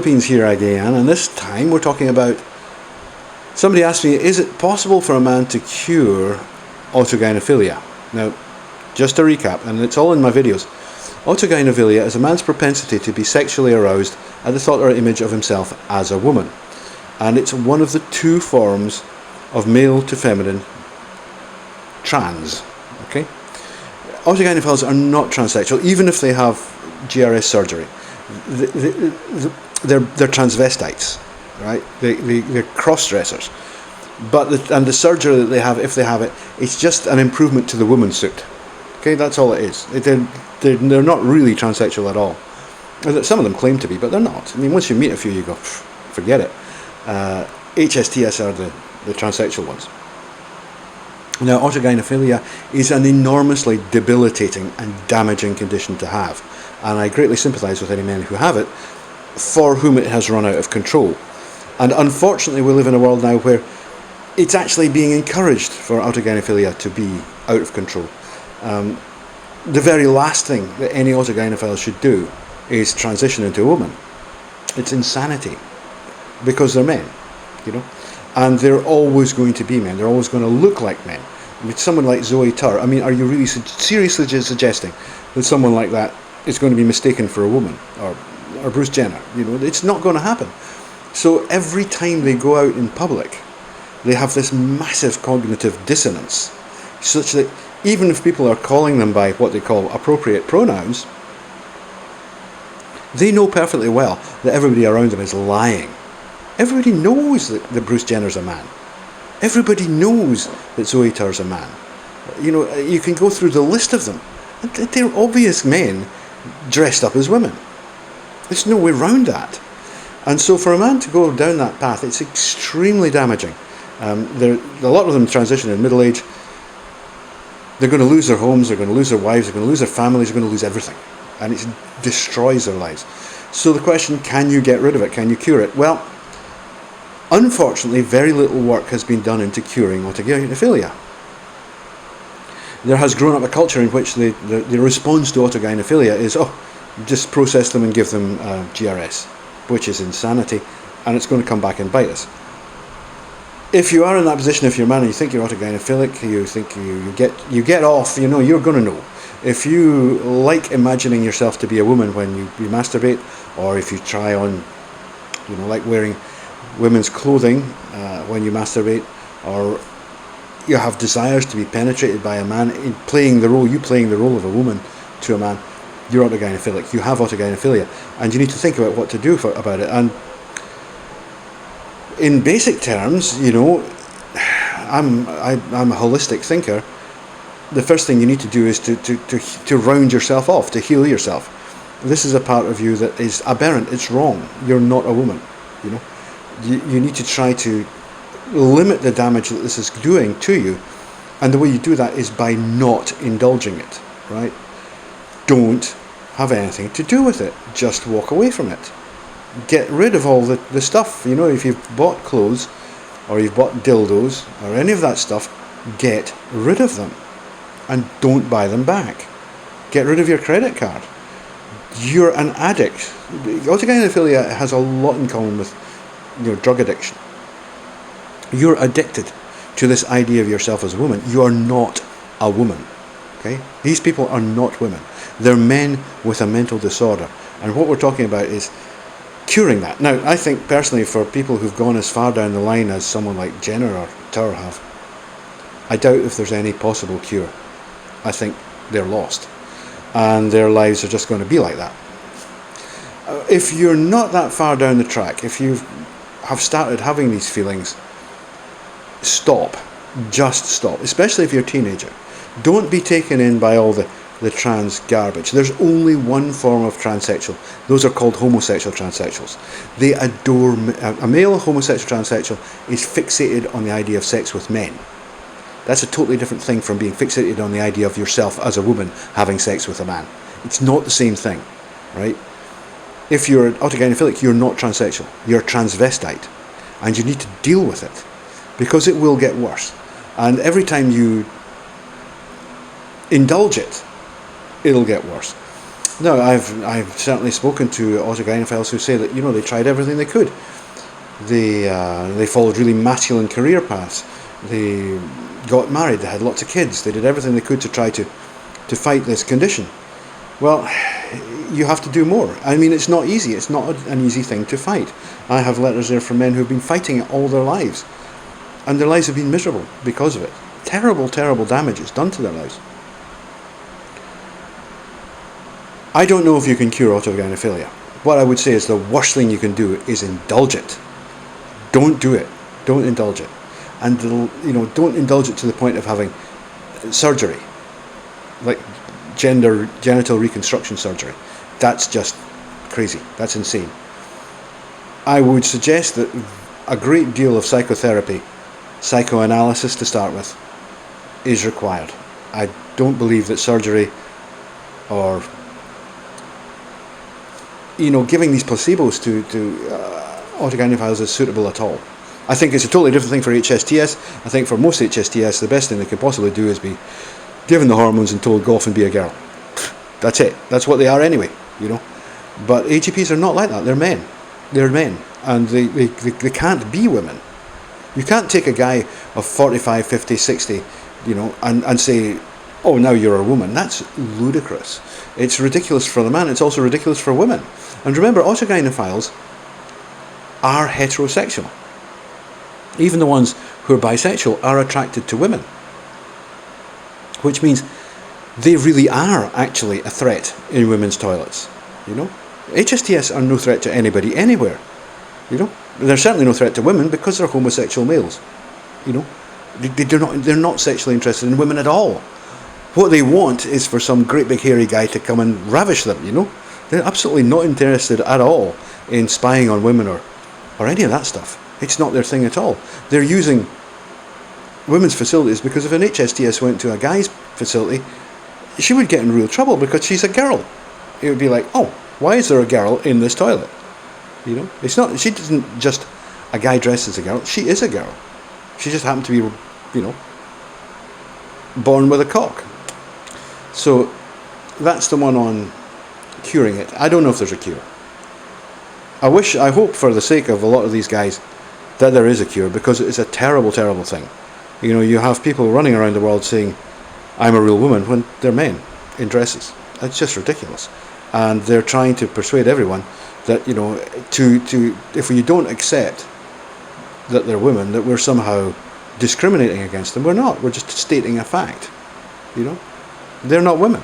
Philippines here again, and this time we're talking about, somebody asked me, is it possible for a man to cure autogynephilia? Now, just to recap, and it's all in my videos, autogynephilia is a man's propensity to be sexually aroused at the thought or image of himself as a woman. And it's one of the two forms of male to feminine trans. Okay? Autogynephils are not transsexual, even if they have GRS surgery. They're transvestites, right? They're cross-dressers. But the surgery that they have, if they have it, it's just an improvement to the woman's suit. Okay, that's all it is. They're not really transsexual at all. Some of them claim to be, but they're not. I mean, once you meet a few, you go, forget it. HSTS are the transsexual ones. Now, autogynephilia is an enormously debilitating and damaging condition to have, and I greatly sympathise with any men who have it, for whom it has run out of control. And unfortunately, we live in a world now where it's actually being encouraged for autogynephilia to be out of control. The very last thing that any autogynephile should do is transition into a woman. It's insanity, because they're men, you know, and they're always going to be men. They're always going to look like men. With someone like Zoe Tur, I mean, are you really seriously suggesting that someone like that is going to be mistaken for a woman, or Bruce Jenner? You know, it's not going to happen. So every time they go out in public, they have this massive cognitive dissonance, such that even if people are calling them by what they call appropriate pronouns, they know perfectly well that everybody around them is lying. Everybody knows that Bruce Jenner's a man. Everybody knows that Zoe Tur's a man. You know, you can go through the list of them. They're obvious men dressed up as women. There's no way around that. And so for a man to go down that path, it's extremely damaging. A lot of them transition in middle age. They're going to lose their homes, they're going to lose their wives, they're going to lose their families, they're going to lose everything. And it destroys their lives. So the question, can you get rid of it? Can you cure it? Well, unfortunately, very little work has been done into curing autogynephilia. There has grown up a culture in which the response to autogynephilia is, just process them and give them GRS, which is insanity, and it's going to come back and bite us. If you are in that position, if you're a man and you think you're autogynephilic, you think you get off, you know, you're going to know. If you like imagining yourself to be a woman when you masturbate, or if you try on, you know, like wearing women's clothing when you masturbate, or you have desires to be penetrated by a man, playing the role of a woman to a man, you're autogynephilic. You have autogynephilia, and you need to think about what to do about it. And in basic terms, you know, I'm a holistic thinker. The first thing you need to do is to round yourself off, to heal yourself. This is a part of you that is aberrant. It's wrong. You're not a woman. You know, you need to try to limit the damage that this is doing to you, and the way you do that is by not indulging it. Right? Don't have anything to do with it. Just walk away from it. Get rid of all the stuff. You know, if you've bought clothes or you've bought dildos or any of that stuff, get rid of them and don't buy them back. Get rid of your credit card. You're an addict. Autogynephilia has a lot in common with, you know, drug addiction. You're addicted to this idea of yourself as a woman. You are not a woman. Okay? These people are not women. They're men with a mental disorder. And what we're talking about is curing that. Now, I think personally, for people who've gone as far down the line as someone like Jenner or Tur have, I doubt if there's any possible cure. I think they're lost, and their lives are just going to be like that. If you're not that far down the track, if you have started having these feelings, stop. Just stop, especially if you're a teenager. Don't be taken in by all the trans garbage. There's only one form of transsexual. Those are called homosexual transsexuals. They adore, a male homosexual transsexual is fixated on the idea of sex with men. That's a totally different thing from being fixated on the idea of yourself as a woman having sex with a man. It's not the same thing, right? If you're autogynephilic, you're not transsexual. You're transvestite, and you need to deal with it, because it will get worse. And every time you indulge it, it'll get worse. No, I've certainly spoken to autogynephiles who say that, you know, they tried everything they could. They followed really masculine career paths. They got married. They had lots of kids. They did everything they could to try to fight this condition. Well, you have to do more. I mean, it's not easy. It's not an easy thing to fight. I have letters there from men who've been fighting it all their lives, and their lives have been miserable because of it. Terrible, terrible damage it's done to their lives. I don't know if you can cure autogynephilia. What I would say is the worst thing you can do is indulge it. Don't do it. Don't indulge it. And, you know, don't indulge it to the point of having surgery, like genital reconstruction surgery. That's just crazy. That's insane. I would suggest that a great deal of psychotherapy, psychoanalysis to start with, is required. I don't believe that surgery or, you know, giving these placebos to autogynephiles is suitable at all. I think it's a totally different thing for HSTS. I think for most HSTS, the best thing they could possibly do is be given the hormones and told go off and be a girl. That's it. That's what they are anyway, you know. But AGPs are not like that. They're men. They're men. And they can't be women. You can't take a guy of 45, 50, 60, you know, and say, oh, now you're a woman. That's ludicrous. It's ridiculous for the man. It's also ridiculous for women. And remember, autogynephiles are heterosexual. Even the ones who are bisexual are attracted to women, which means they really are actually a threat in women's toilets. You know, HSTS are no threat to anybody anywhere. You know, they're certainly no threat to women because they're homosexual males. You know, they're not sexually interested in women at all. What they want is for some great big hairy guy to come and ravish them. You know, they're absolutely not interested at all in spying on women or any of that stuff. It's not their thing at all. They're using women's facilities because if an HSTS went to a guy's facility, she would get in real trouble because she's a girl. It would be like, oh, why is there a girl in this toilet? You know, it's not. She isn't just a guy dressed as a girl. She is a girl. She just happened to be, you know, born with a cock. So that's the one on curing it. I don't know if there's a cure. I hope for the sake of a lot of these guys that there is a cure, because it's a terrible, terrible thing. You know, you have people running around the world saying, I'm a real woman, when they're men in dresses. It's just ridiculous. And they're trying to persuade everyone that, you know, if you don't accept that they're women, that we're somehow discriminating against them. We're not. We're just stating a fact. You know, they're not women.